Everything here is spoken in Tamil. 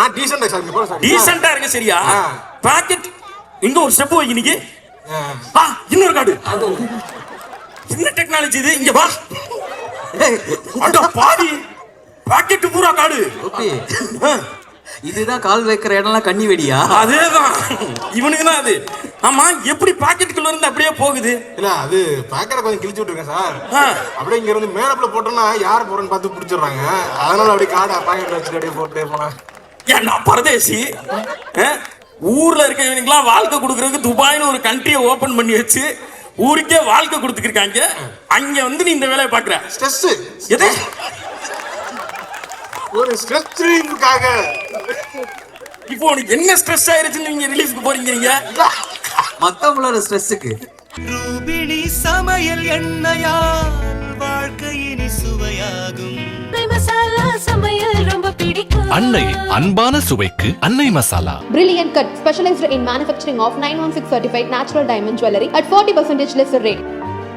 நான் டீசென்ட்டா சார் இங்க போறேன் சார். டீசென்ட்டா இருங்க சரியா? பாக்கெட் இங்க ஒரு ஸ்டெப் வை இன்னைக்கு. இன்னொரு கார்டு. என்ன டெக்னாலஜி இது? இங்க வா. அட பாடி. பாக்கெட் பூரா கார்டு. ஓகே. இதுதான் கால் வைக்கிற இடம்லாம் கண்ணி வெடியா? அதேதான். இவனுக்கு தான் அது. ஆமா எப்படி பாக்கெட்டுக்குள்ள இருந்து அப்படியே போகுது? இல்ல அது பாக்கெட்ட கொஞ்சம் கிழிச்சு விட்டுருக்கேன் சார். அப்படியே இங்க இருந்து மேலப்ல போட்டோம்னா யார் போறன்னு பார்த்து பிடிச்சிடுறாங்க. அதனால அப்படியே கார்டை பாக்கெட்ல வச்சுட்டு அப்படியே போட்டே போனா. ஏன்டா பரதேசி? ஊர்ல இருக்கவனுக்குலாம் வாழ்க்கை கொடுக்கறதுக்கு துபாய்னு ஒரு கண்ட்ரியை ஓபன் பண்ணி வச்சு ஊருக்கே வாழ்க்கை கொடுத்துருக்காங்க. அங்க வந்து நீ இந்த வேலையை பாக்குற. ஸ்ட்ரெஸ். எது? ஒரு ஸ்ட்ரெஸ் ரிலீஃப்காக. இப்போ உனக்கு என்ன ஸ்ட்ரெஸ் ஆயிருச்சுன்னு நீங்க ரிலீஃப்க்கு போறீங்க? நீங்க மத்தவங்களோட ஸ்ட்ரெஸ்ஸுக்கு. ரூபிணி சமையல் எண்ணெயால் வாழ்க்கை இனி சுவையாகும். மசாலா சமையல் ரொம்ப பிடிக்கும். அன்னை அன்பான சுவைக்கு அன்னை masala. Brilliant Cut, specialized in manufacturing of 916 certified natural diamond jewelry at 40% lesser rate.